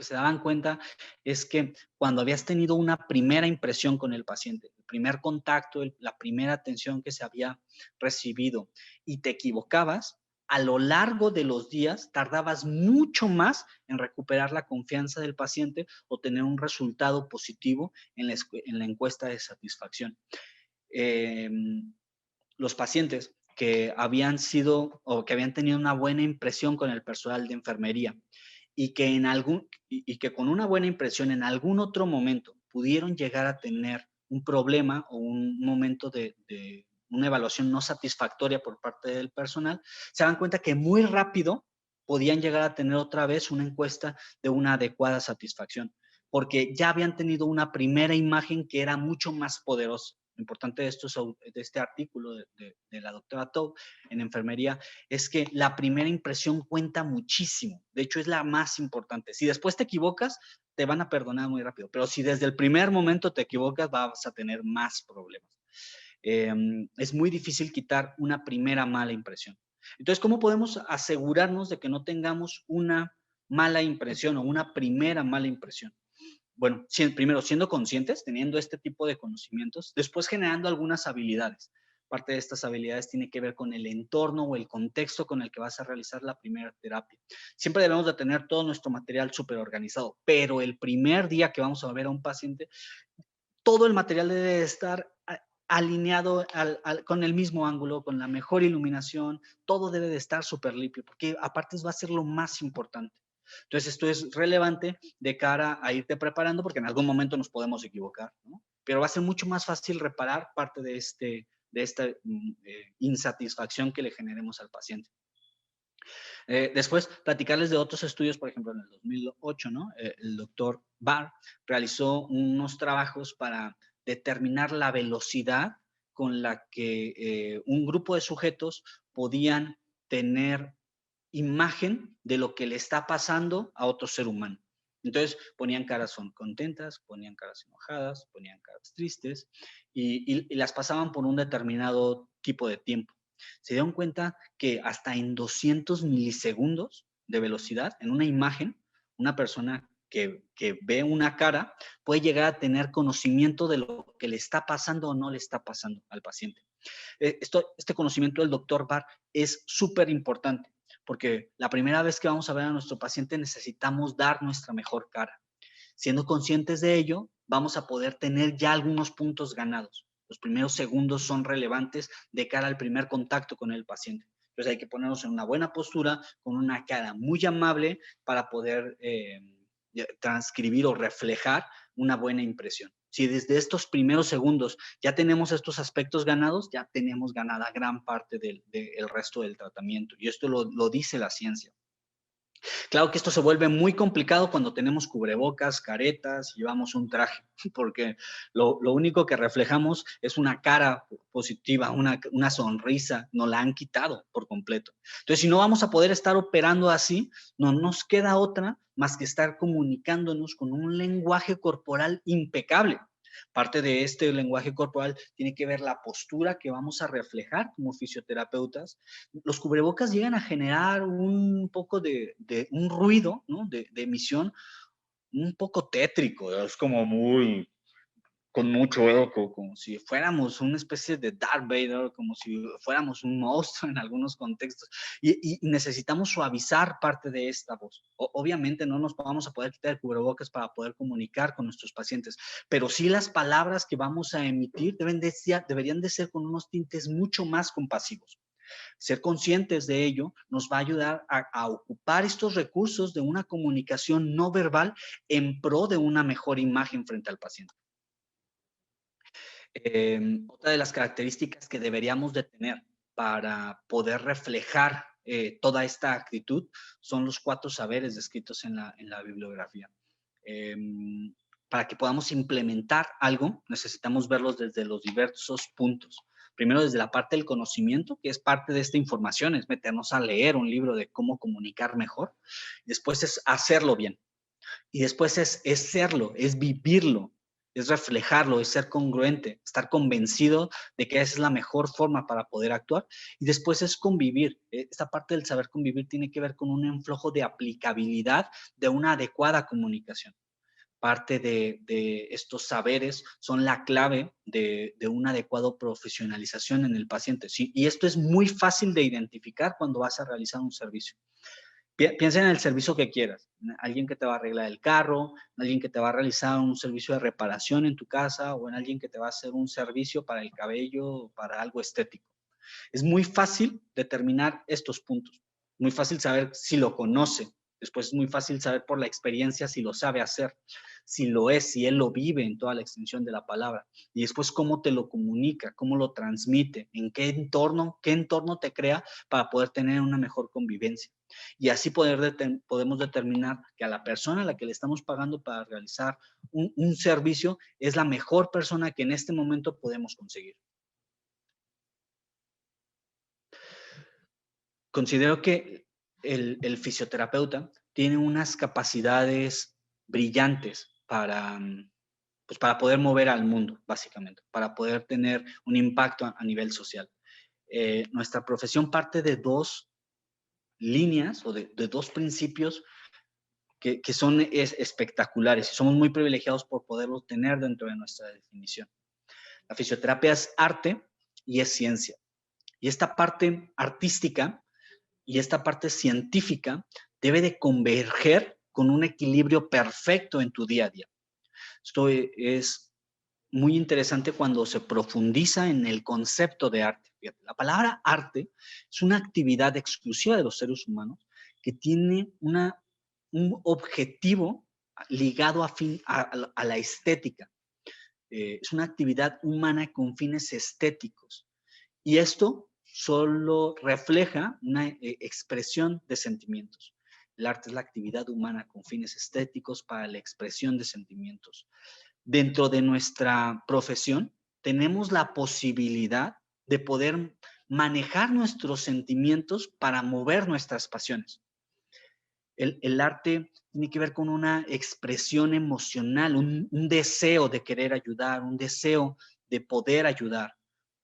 se daban cuenta es que cuando habías tenido una primera impresión con el paciente, el primer contacto, la primera atención que se había recibido y te equivocabas, a lo largo de los días tardabas mucho más en recuperar la confianza del paciente o tener un resultado positivo en la encuesta de satisfacción. Los pacientes que habían sido o que habían tenido una buena impresión con el personal de enfermería y que con una buena impresión en algún otro momento pudieron llegar a tener un problema o un momento de una evaluación no satisfactoria por parte del personal, se dan cuenta que muy rápido podían llegar a tener otra vez una encuesta de una adecuada satisfacción, porque ya habían tenido una primera imagen que era mucho más poderosa. Lo importante de este artículo de la doctora Taub en enfermería es que la primera impresión cuenta muchísimo. De hecho, es la más importante. Si después te equivocas, te van a perdonar muy rápido. Pero si desde el primer momento te equivocas, vas a tener más problemas. Es muy difícil quitar una primera mala impresión. Entonces, ¿cómo podemos asegurarnos de que no tengamos una mala impresión o una primera mala impresión? Bueno, primero siendo conscientes, teniendo este tipo de conocimientos, después generando algunas habilidades. Parte de estas habilidades tiene que ver con el entorno o el contexto con el que vas a realizar la primera terapia. Siempre debemos de tener todo nuestro material súper organizado, pero el primer día que vamos a ver a un paciente, todo el material debe estar alineado con el mismo ángulo, con la mejor iluminación, todo debe de estar súper limpio, porque aparte va a ser lo más importante. Entonces, esto es relevante de cara a irte preparando porque en algún momento nos podemos equivocar, ¿no? Pero va a ser mucho más fácil reparar parte de esta insatisfacción que le generemos al paciente. Después, platicarles de otros estudios, por ejemplo, en el 2008, ¿no? El doctor Barr realizó unos trabajos para determinar la velocidad con la que un grupo de sujetos podían tener imagen de lo que le está pasando a otro ser humano. Entonces ponían caras contentas, ponían caras enojadas, ponían caras tristes y las pasaban por un determinado tipo de tiempo. Se dieron cuenta que hasta en 200 milisegundos de velocidad, en una imagen, una persona que ve una cara puede llegar a tener conocimiento de lo que le está pasando o no le está pasando al paciente. Este conocimiento del doctor Barr es súper importante porque la primera vez que vamos a ver a nuestro paciente necesitamos dar nuestra mejor cara. Siendo conscientes de ello, vamos a poder tener ya algunos puntos ganados. Los primeros segundos son relevantes de cara al primer contacto con el paciente. Entonces hay que ponernos en una buena postura, con una cara muy amable para poder transcribir o reflejar una buena impresión. Si desde estos primeros segundos ya tenemos estos aspectos ganados, ya tenemos ganada gran parte del resto del tratamiento. Y esto lo dice la ciencia. Claro que esto se vuelve muy complicado cuando tenemos cubrebocas, caretas, llevamos un traje, porque lo único que reflejamos es una cara positiva, una sonrisa, nos la han quitado por completo. Entonces, si no vamos a poder estar operando así, no nos queda otra más que estar comunicándonos con un lenguaje corporal impecable. Parte de este lenguaje corporal tiene que ver la postura que vamos a reflejar como fisioterapeutas. Los cubrebocas llegan a generar un poco de un ruido, ¿no? de emisión un poco tétrico, es como muy, con mucho eco, como si fuéramos una especie de Darth Vader, como si fuéramos un monstruo en algunos contextos, y necesitamos suavizar parte de esta voz. Obviamente no nos vamos a poder quitar el cubrebocas para poder comunicar con nuestros pacientes, pero sí las palabras que vamos a emitir deberían de ser con unos tintes mucho más compasivos. Ser conscientes de ello nos va a ayudar a ocupar estos recursos de una comunicación no verbal en pro de una mejor imagen frente al paciente. Otra de las características que deberíamos de tener para poder reflejar toda esta actitud son los 4 saberes descritos en la bibliografía. Para que podamos implementar algo, necesitamos verlos desde los diversos puntos. Primero, desde la parte del conocimiento, que es parte de esta información, es meternos a leer un libro de cómo comunicar mejor. Después es hacerlo bien. Y después es serlo, es vivirlo, es reflejarlo, es ser congruente, estar convencido de que esa es la mejor forma para poder actuar. Y después es convivir. Esta parte del saber convivir tiene que ver con un influjo de aplicabilidad de una adecuada comunicación. Parte de estos saberes son la clave de una adecuada profesionalización en el paciente. ¿Sí? Y esto es muy fácil de identificar cuando vas a realizar un servicio. Piensa en el servicio que quieras. Alguien que te va a arreglar el carro, alguien que te va a realizar un servicio de reparación en tu casa o en alguien que te va a hacer un servicio para el cabello, para algo estético. Es muy fácil determinar estos puntos. Muy fácil saber si lo conoce. Después es muy fácil saber por la experiencia si lo sabe hacer, si lo es, si él lo vive en toda la extensión de la palabra. Y después cómo te lo comunica, cómo lo transmite, en qué entorno te crea para poder tener una mejor convivencia. Y así podemos determinar que a la persona a la que le estamos pagando para realizar un servicio es la mejor persona que en este momento podemos conseguir. Considero que el fisioterapeuta tiene unas capacidades brillantes pues para poder mover al mundo, básicamente, para poder tener un impacto a nivel social. Nuestra profesión parte de 2 líneas o de 2 principios que son espectaculares y somos muy privilegiados por poderlos tener dentro de nuestra definición. La fisioterapia es arte y es ciencia. Y esta parte artística y esta parte científica debe de converger con un equilibrio perfecto en tu día a día. Esto es muy interesante cuando se profundiza en el concepto de arte. Fíjate, la palabra arte es una actividad exclusiva de los seres humanos que tiene un objetivo ligado a la estética. Es una actividad humana con fines estéticos. Y esto solo refleja una expresión de sentimientos. El arte es la actividad humana con fines estéticos para la expresión de sentimientos. Dentro de nuestra profesión, tenemos la posibilidad de poder manejar nuestros sentimientos para mover nuestras pasiones. El arte tiene que ver con una expresión emocional, un deseo de querer ayudar, un deseo de poder ayudar,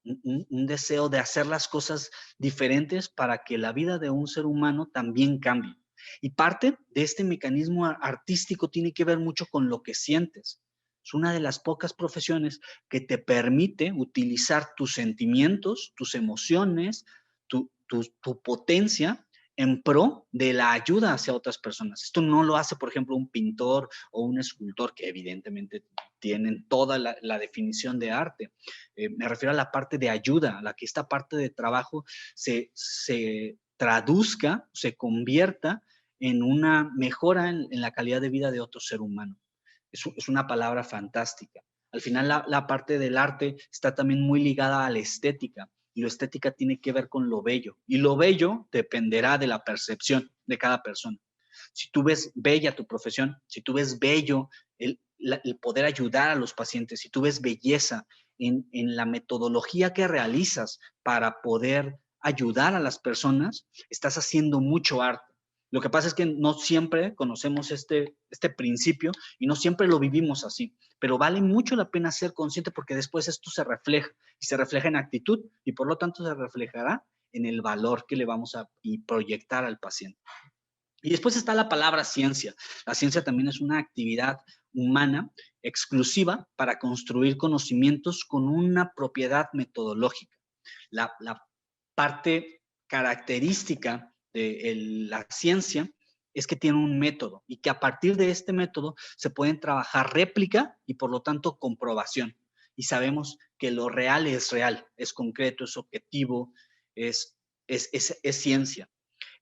un deseo de hacer las cosas diferentes para que la vida de un ser humano también cambie. Y parte de este mecanismo artístico tiene que ver mucho con lo que sientes. Es una de las pocas profesiones que te permite utilizar tus sentimientos, tus emociones, tu potencia en pro de la ayuda hacia otras personas. Esto no lo hace, por ejemplo, un pintor o un escultor, que evidentemente tienen toda la definición de arte. Me refiero a la parte de ayuda, a la que esta parte de trabajo se traduzca, se convierta en una mejora en la calidad de vida de otro ser humano. Es una palabra fantástica. Al final, la parte del arte está también muy ligada a la estética, y lo estética tiene que ver con lo bello, y lo bello dependerá de la percepción de cada persona. Si tú ves bella tu profesión, si tú ves bello el poder ayudar a los pacientes, si tú ves belleza en la metodología que realizas para poder ayudar a las personas, estás haciendo mucho arte. Lo que pasa es que no siempre conocemos este principio y no siempre lo vivimos así, pero vale mucho la pena ser consciente, porque después esto se refleja, y se refleja en actitud, y por lo tanto se reflejará en el valor que le vamos a proyectar al paciente. Y después está la palabra ciencia. La ciencia también es una actividad humana exclusiva para construir conocimientos con una propiedad metodológica. La parte característica de la ciencia es que tiene un método, y que a partir de este método se pueden trabajar réplica y por lo tanto comprobación. Y sabemos que lo real, es concreto, es objetivo, es ciencia.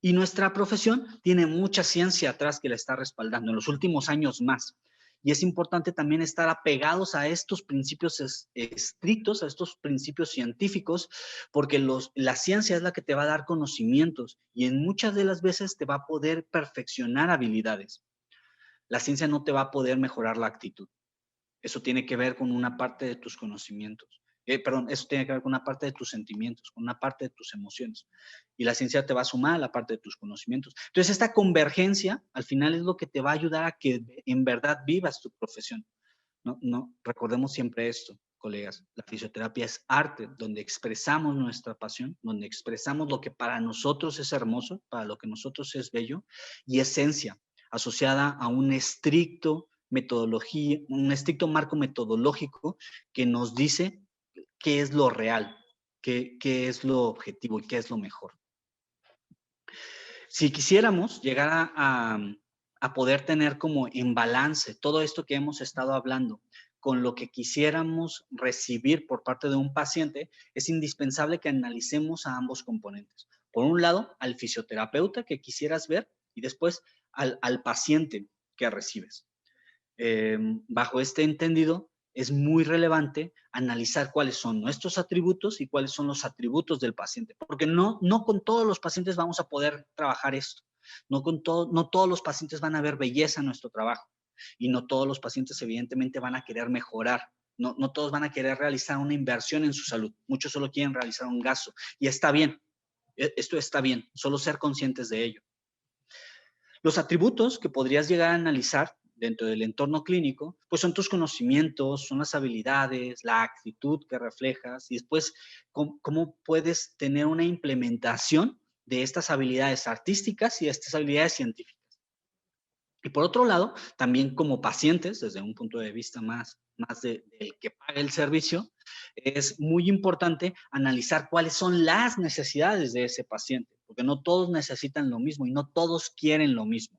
Y nuestra profesión tiene mucha ciencia atrás que la está respaldando, en los últimos años más. Y es importante también estar apegados a estos principios estrictos, a estos principios científicos, porque la ciencia es la que te va a dar conocimientos, y en muchas de las veces te va a poder perfeccionar habilidades. La ciencia no te va a poder mejorar la actitud. Eso tiene que ver con una parte de tus conocimientos. Eso tiene que ver con una parte de tus sentimientos, con una parte de tus emociones. Y la ciencia te va a sumar a la parte de tus conocimientos. Entonces, esta convergencia, al final, es lo que te va a ayudar a que en verdad vivas tu profesión. No, recordemos siempre esto, colegas. La fisioterapia es arte, donde expresamos nuestra pasión, donde expresamos lo que para nosotros es hermoso, para lo que nosotros es bello, y esencia, asociada a un estricto metodología, un estricto marco metodológico que nos dice qué es lo real, qué es lo objetivo y qué es lo mejor. Si quisiéramos llegar a poder tener como en balance todo esto que hemos estado hablando con lo que quisiéramos recibir por parte de un paciente, es indispensable que analicemos a ambos componentes. Por un lado, al fisioterapeuta que quisieras ver, y después al paciente que recibes. Bajo este entendido, es muy relevante analizar cuáles son nuestros atributos y cuáles son los atributos del paciente, porque no con todos los pacientes vamos a poder trabajar esto. No todos los pacientes van a ver belleza en nuestro trabajo, y no todos los pacientes evidentemente van a querer mejorar. No todos van a querer realizar una inversión en su salud. Muchos solo quieren realizar un gasto, y está bien. Esto está bien, solo ser conscientes de ello. Los atributos que podrías llegar a analizar dentro del entorno clínico, pues son tus conocimientos, son las habilidades, la actitud que reflejas, y después cómo puedes tener una implementación de estas habilidades artísticas y de estas habilidades científicas. Y por otro lado, también como pacientes, desde un punto de vista más del que paga el servicio, es muy importante analizar cuáles son las necesidades de ese paciente, porque no todos necesitan lo mismo y no todos quieren lo mismo.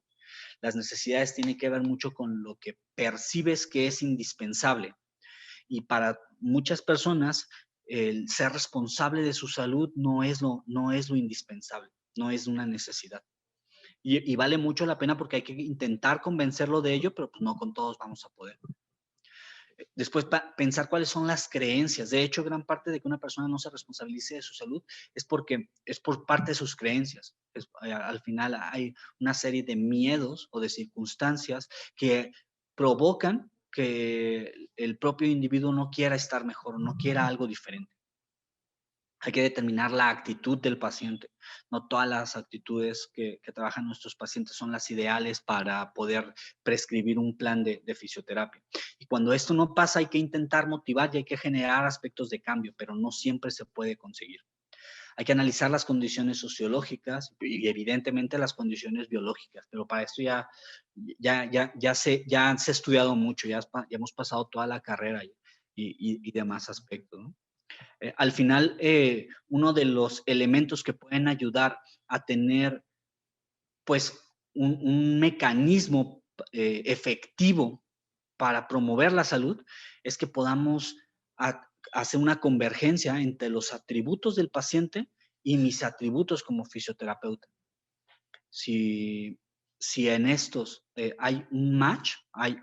Las necesidades tienen que ver mucho con lo que percibes que es indispensable. Y para muchas personas, el ser responsable de su salud no es lo indispensable, no es una necesidad. Y vale mucho la pena, porque hay que intentar convencerlo de ello, pero pues no con todos vamos a poder. Después, pensar cuáles son las creencias. De hecho, gran parte de que una persona no se responsabilice de su salud es porque es por parte de sus creencias. Al final hay una serie de miedos o de circunstancias que provocan que el propio individuo no quiera estar mejor, no quiera algo diferente. Hay que determinar la actitud del paciente. No todas las actitudes que trabajan nuestros pacientes son las ideales para poder prescribir un plan de fisioterapia. Y cuando esto no pasa, hay que intentar motivar y hay que generar aspectos de cambio, pero no siempre se puede conseguir. Hay que analizar las condiciones sociológicas y evidentemente las condiciones biológicas, pero para esto ya se ha estudiado mucho, ya hemos pasado toda la carrera y demás aspectos, ¿no? Al final, uno de los elementos que pueden ayudar a tener, pues, un mecanismo efectivo para promover la salud es que podamos hacer una convergencia entre los atributos del paciente y mis atributos como fisioterapeuta. Si en estos hay un match, hay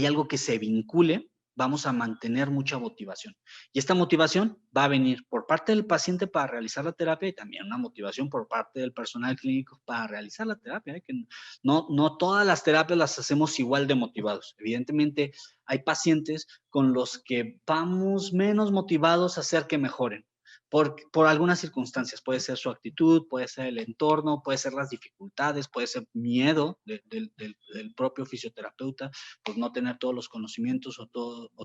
algo que se vincule, vamos a mantener mucha motivación. Y esta motivación va a venir por parte del paciente para realizar la terapia y también una motivación por parte del personal clínico para realizar la terapia. Que no todas las terapias las hacemos igual de motivados. Evidentemente, hay pacientes con los que vamos menos motivados a hacer que mejoren. Por algunas circunstancias, puede ser su actitud, puede ser el entorno, puede ser las dificultades, puede ser miedo del propio fisioterapeuta por no tener todos los conocimientos o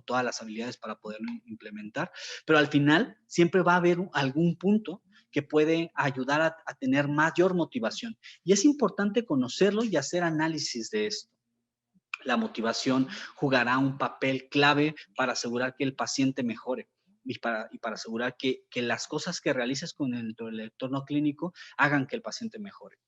todas las habilidades para poderlo implementar, pero al final siempre va a haber algún punto que puede ayudar a tener mayor motivación y es importante conocerlo y hacer análisis de esto. La motivación jugará un papel clave para asegurar que el paciente mejore y para asegurar que las cosas que realices con el entorno clínico hagan que el paciente mejore.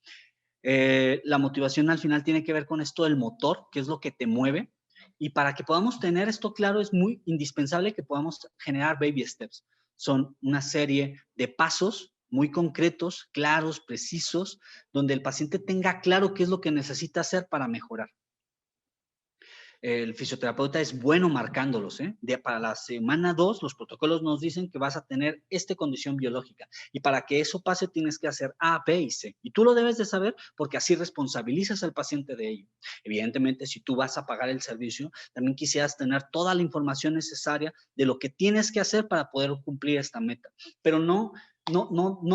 La motivación al final tiene que ver con esto del motor, que es lo que te mueve. Y para que podamos tener esto claro, es muy indispensable que podamos generar baby steps. Son una serie de pasos muy concretos, claros, precisos, donde el paciente tenga claro qué es lo que necesita hacer para mejorar. El fisioterapeuta es bueno marcándolos, ¿eh? Para la semana 2, los protocolos nos dicen que vas a tener esta condición biológica y para que eso pase tienes que hacer A, B y C. Y tú lo debes de saber porque así responsabilizas al paciente de ello. Evidentemente, si tú vas a pagar el servicio, también quisieras tener toda la información necesaria de lo que tienes que hacer para poder cumplir esta meta, pero no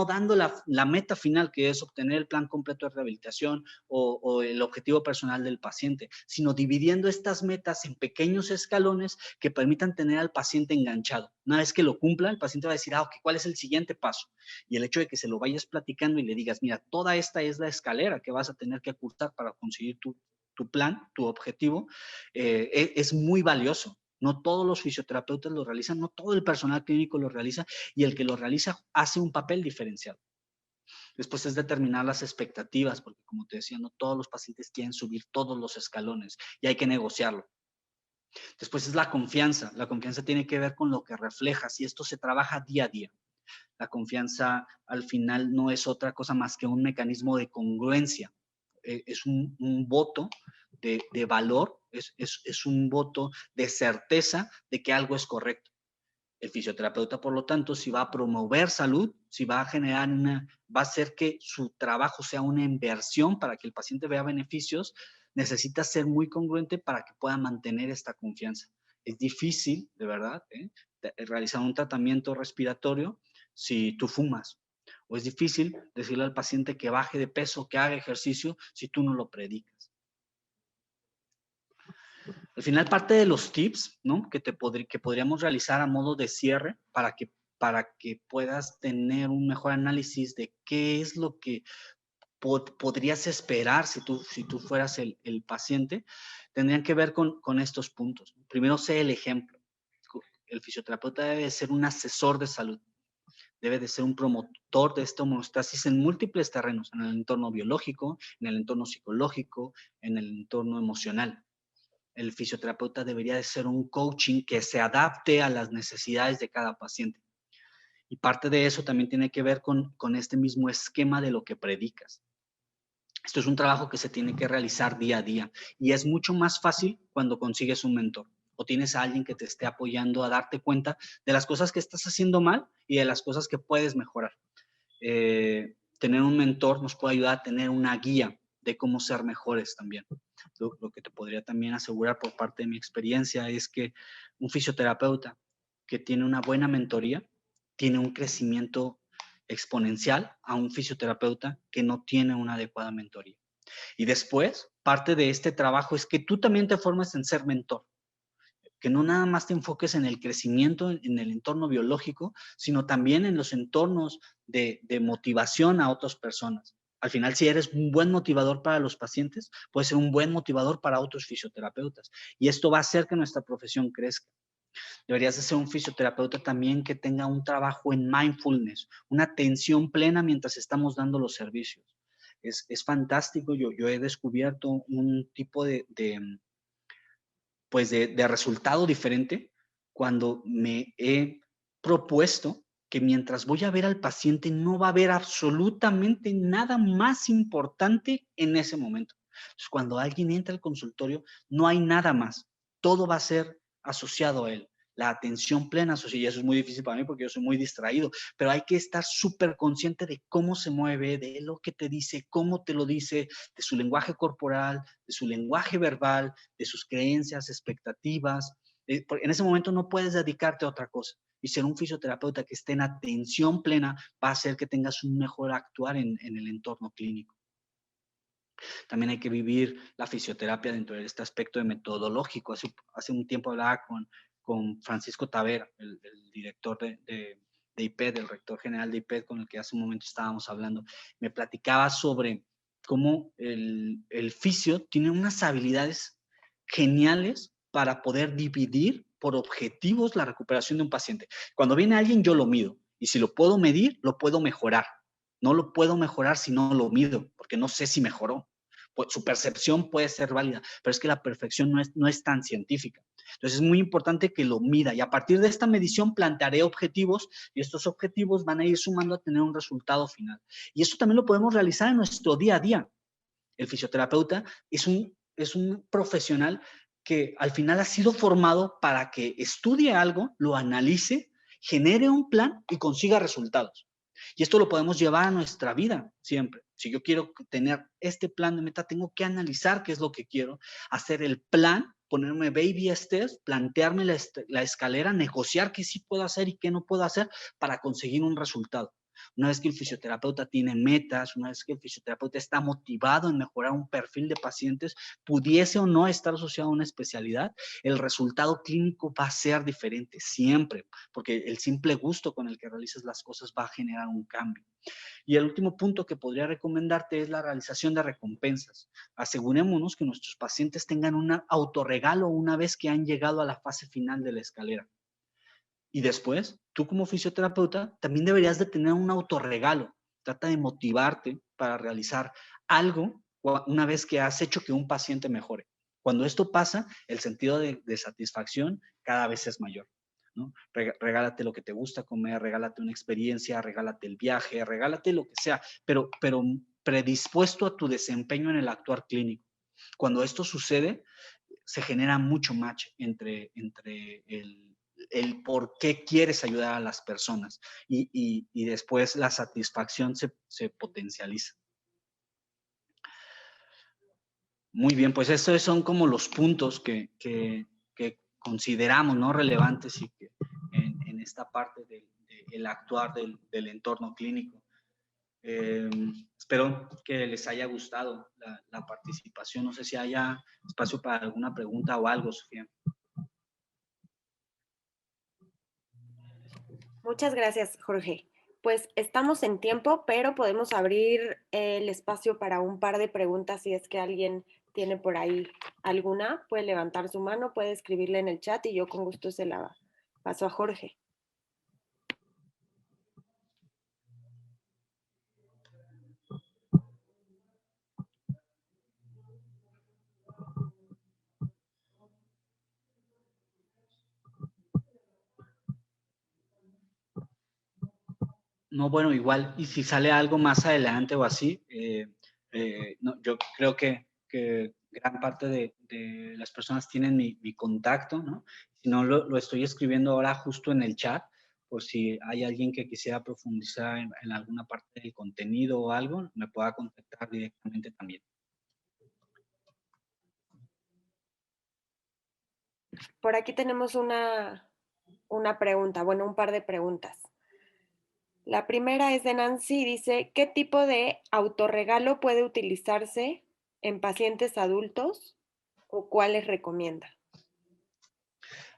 dando la meta final, que es obtener el plan completo de rehabilitación o el objetivo personal del paciente, sino dividiendo estas metas en pequeños escalones que permitan tener al paciente enganchado. Una vez que lo cumpla, el paciente va a decir, ok, ¿cuál es el siguiente paso? Y el hecho de que se lo vayas platicando y le digas, mira, toda esta es la escalera que vas a tener que cursar para conseguir tu plan, tu objetivo, es muy valioso. No todos los fisioterapeutas lo realizan, no todo el personal clínico lo realiza y el que lo realiza hace un papel diferenciado. Después es determinar las expectativas, porque como te decía, no todos los pacientes quieren subir todos los escalones y hay que negociarlo. Después es la confianza. La confianza tiene que ver con lo que reflejas y esto se trabaja día a día. La confianza al final no es otra cosa más que un mecanismo de congruencia. Es un voto de valor, es un voto de certeza de que algo es correcto. El fisioterapeuta, por lo tanto, si va a promover salud, si va a generar va a hacer que su trabajo sea una inversión para que el paciente vea beneficios, necesita ser muy congruente para que pueda mantener esta confianza. Es difícil, de verdad, realizar un tratamiento respiratorio si tú fumas. O es difícil decirle al paciente que baje de peso, que haga ejercicio, si tú no lo predicas. Al final, parte de los tips, ¿no? que podríamos realizar a modo de cierre para que puedas tener un mejor análisis de qué es lo que podrías esperar si tú fueras el paciente, tendrían que ver con estos puntos. Primero, sé el ejemplo. El fisioterapeuta debe ser un asesor de salud. Debe de ser un promotor de esta homeostasis en múltiples terrenos, en el entorno biológico, en el entorno psicológico, en el entorno emocional. El fisioterapeuta debería de ser un coaching que se adapte a las necesidades de cada paciente. Y parte de eso también tiene que ver con este mismo esquema de lo que predicas. Esto es un trabajo que se tiene que realizar día a día y es mucho más fácil cuando consigues un mentor o tienes a alguien que te esté apoyando a darte cuenta de las cosas que estás haciendo mal y de las cosas que puedes mejorar. Tener un mentor nos puede ayudar a tener una guía de cómo ser mejores también. Lo que te podría también asegurar por parte de mi experiencia es que un fisioterapeuta que tiene una buena mentoría tiene un crecimiento exponencial a un fisioterapeuta que no tiene una adecuada mentoría. Y después, parte de este trabajo es que tú también te formes en ser mentor, que no nada más te enfoques en el crecimiento, en el entorno biológico, sino también en los entornos de motivación a otras personas. Al final, si eres un buen motivador para los pacientes, puedes ser un buen motivador para otros fisioterapeutas. Y esto va a hacer que nuestra profesión crezca. Deberías de ser un fisioterapeuta también que tenga un trabajo en mindfulness, una atención plena mientras estamos dando los servicios. Es fantástico. Yo he descubierto un tipo pues de resultado diferente cuando me he propuesto que mientras voy a ver al paciente no va a haber absolutamente nada más importante en ese momento. Entonces, cuando alguien entra al consultorio, no hay nada más. Todo va a ser asociado a él. La atención plena asociada, y eso es muy difícil para mí porque yo soy muy distraído, pero hay que estar súper consciente de cómo se mueve, de lo que te dice, cómo te lo dice, de su lenguaje corporal, de su lenguaje verbal, de sus creencias, expectativas. En ese momento no puedes dedicarte a otra cosa. Y ser un fisioterapeuta que esté en atención plena va a hacer que tengas un mejor actuar en el entorno clínico. También hay que vivir la fisioterapia dentro de este aspecto de metodológico. Hace un tiempo hablaba con Francisco Tavera, el director de IPED, el rector general de IPED, con el que hace un momento estábamos hablando. Me platicaba sobre cómo el fisio tiene unas habilidades geniales para poder dividir por objetivos la recuperación de un paciente. Cuando viene alguien, yo lo mido. Y si lo puedo medir, lo puedo mejorar. No lo puedo mejorar si no lo mido, porque no sé si mejoró. Pues su percepción puede ser válida, pero es que la perfección no es tan científica. Entonces es muy importante que lo mida y a partir de esta medición plantearé objetivos y estos objetivos van a ir sumando a tener un resultado final. Y esto también lo podemos realizar en nuestro día a día. El fisioterapeuta es un profesional que al final ha sido formado para que estudie algo, lo analice, genere un plan y consiga resultados. Y esto lo podemos llevar a nuestra vida siempre. Si yo quiero tener este plan de meta, tengo que analizar qué es lo que quiero, hacer el plan, ponerme baby steps, plantearme la escalera, negociar qué sí puedo hacer y qué no puedo hacer para conseguir un resultado. Una vez que el fisioterapeuta tiene metas, una vez que el fisioterapeuta está motivado en mejorar un perfil de pacientes, pudiese o no estar asociado a una especialidad, el resultado clínico va a ser diferente siempre, porque el simple gusto con el que realizas las cosas va a generar un cambio. Y el último punto que podría recomendarte es la realización de recompensas. Asegurémonos que nuestros pacientes tengan un autorregalo una vez que han llegado a la fase final de la escalera. Y después, tú como fisioterapeuta también deberías de tener un autorregalo. Trata de motivarte para realizar algo una vez que has hecho que un paciente mejore. Cuando esto pasa, el sentido de satisfacción cada vez es mayor, ¿no? Regálate lo que te gusta comer, regálate una experiencia, regálate el viaje, regálate lo que sea, pero predispuesto a tu desempeño en el actuar clínico. Cuando esto sucede, se genera mucho match entre el por qué quieres ayudar a las personas y después la satisfacción se potencializa. Muy bien, pues estos son como los puntos que consideramos, ¿no?, relevantes y que en esta parte del actuar del entorno clínico. Espero que les haya gustado la participación. No sé si haya espacio para alguna pregunta o algo, Sofía. Muchas gracias, Jorge. Pues estamos en tiempo, pero podemos abrir el espacio para un par de preguntas si es que alguien tiene por ahí alguna. Puede levantar su mano, puede escribirle en el chat y yo con gusto se la paso a Jorge. No, bueno, igual, y si sale algo más adelante o así, no, yo creo que gran parte de las personas tienen mi contacto, ¿no? Si no, lo estoy escribiendo ahora justo en el chat, por si hay alguien que quisiera profundizar en alguna parte del contenido o algo, me pueda contactar directamente también. Por aquí tenemos una pregunta, bueno, un par de preguntas. La primera es de Nancy, dice, ¿qué tipo de autorregalo puede utilizarse en pacientes adultos o cuáles recomienda?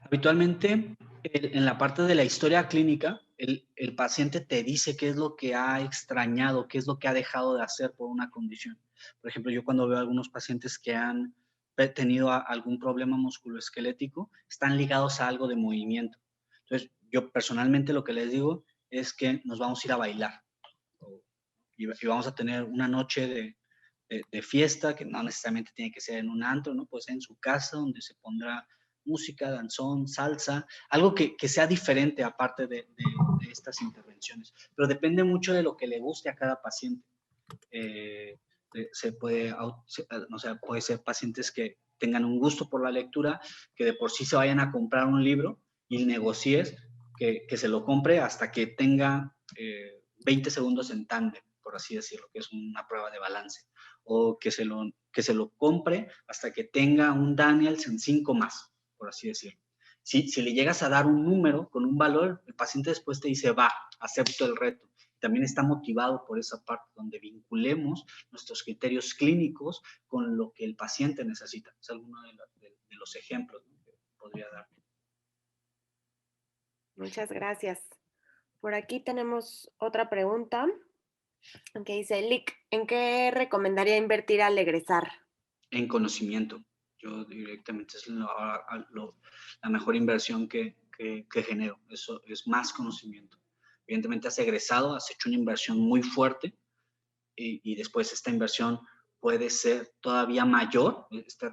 Habitualmente, en la parte de la historia clínica, el paciente te dice qué es lo que ha extrañado, qué es lo que ha dejado de hacer por una condición. Por ejemplo, yo cuando veo a algunos pacientes que han tenido algún problema musculoesquelético, están ligados a algo de movimiento. Entonces, yo personalmente lo que les digo es que nos vamos a ir a bailar y vamos a tener una noche de fiesta, que no necesariamente tiene que ser en un antro, ¿no? Puede ser en su casa, donde se pondrá música, danzón, salsa, algo que sea diferente aparte de estas intervenciones. Pero depende mucho de lo que le guste a cada paciente. Se puede, o sea, puede ser pacientes que tengan un gusto por la lectura, que de por sí se vayan a comprar un libro y negocies que se lo compre hasta que tenga 20 segundos en tándem, por así decirlo, que es una prueba de balance, o que se lo compre hasta que tenga un Daniels en 5 más, por así decirlo. Si le llegas a dar un número con un valor, el paciente después te dice, va, acepto el reto. También está motivado por esa parte donde vinculemos nuestros criterios clínicos con lo que el paciente necesita. Es alguno de los ejemplos, ¿no?, que podría dar. Muchas gracias. Por aquí tenemos otra pregunta que dice, Lick, ¿en qué recomendaría invertir al egresar? En conocimiento. Yo directamente es la mejor inversión que genero. Eso es más conocimiento. Evidentemente has egresado, has hecho una inversión muy fuerte y después esta inversión puede ser todavía mayor, esta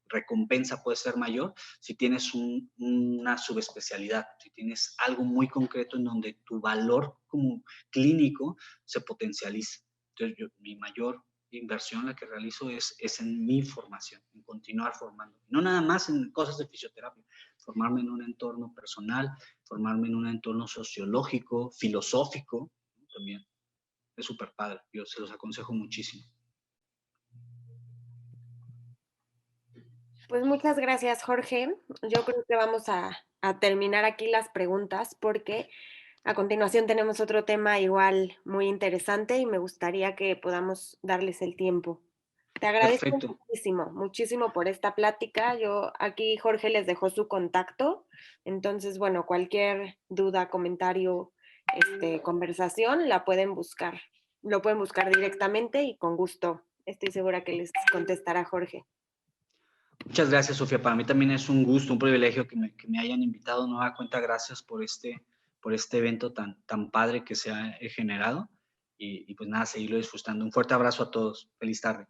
recompensa puede ser mayor si tienes una subespecialidad, si tienes algo muy concreto en donde tu valor como clínico se potencializa. Entonces, mi mayor inversión, la que realizo, es en mi formación, en continuar formando. No nada más en cosas de fisioterapia, formarme en un entorno personal, formarme en un entorno sociológico, filosófico, ¿no?, también. Es súper padre, yo se los aconsejo muchísimo. Pues muchas gracias, Jorge. Yo creo que vamos a terminar aquí las preguntas porque a continuación tenemos otro tema igual muy interesante y me gustaría que podamos darles el tiempo. Te agradezco Perfecto. muchísimo, muchísimo por esta plática. Yo aquí Jorge les dejó su contacto. Entonces, bueno, cualquier duda, comentario, conversación, la pueden buscar. Lo pueden buscar directamente y con gusto estoy segura que les contestará Jorge. Muchas gracias, Sofía. Para mí también es un gusto, un privilegio que me hayan invitado. Nueva cuenta, gracias por este evento tan padre que se ha generado. Y pues nada, seguirlo disfrutando. Un fuerte abrazo a todos. Feliz tarde.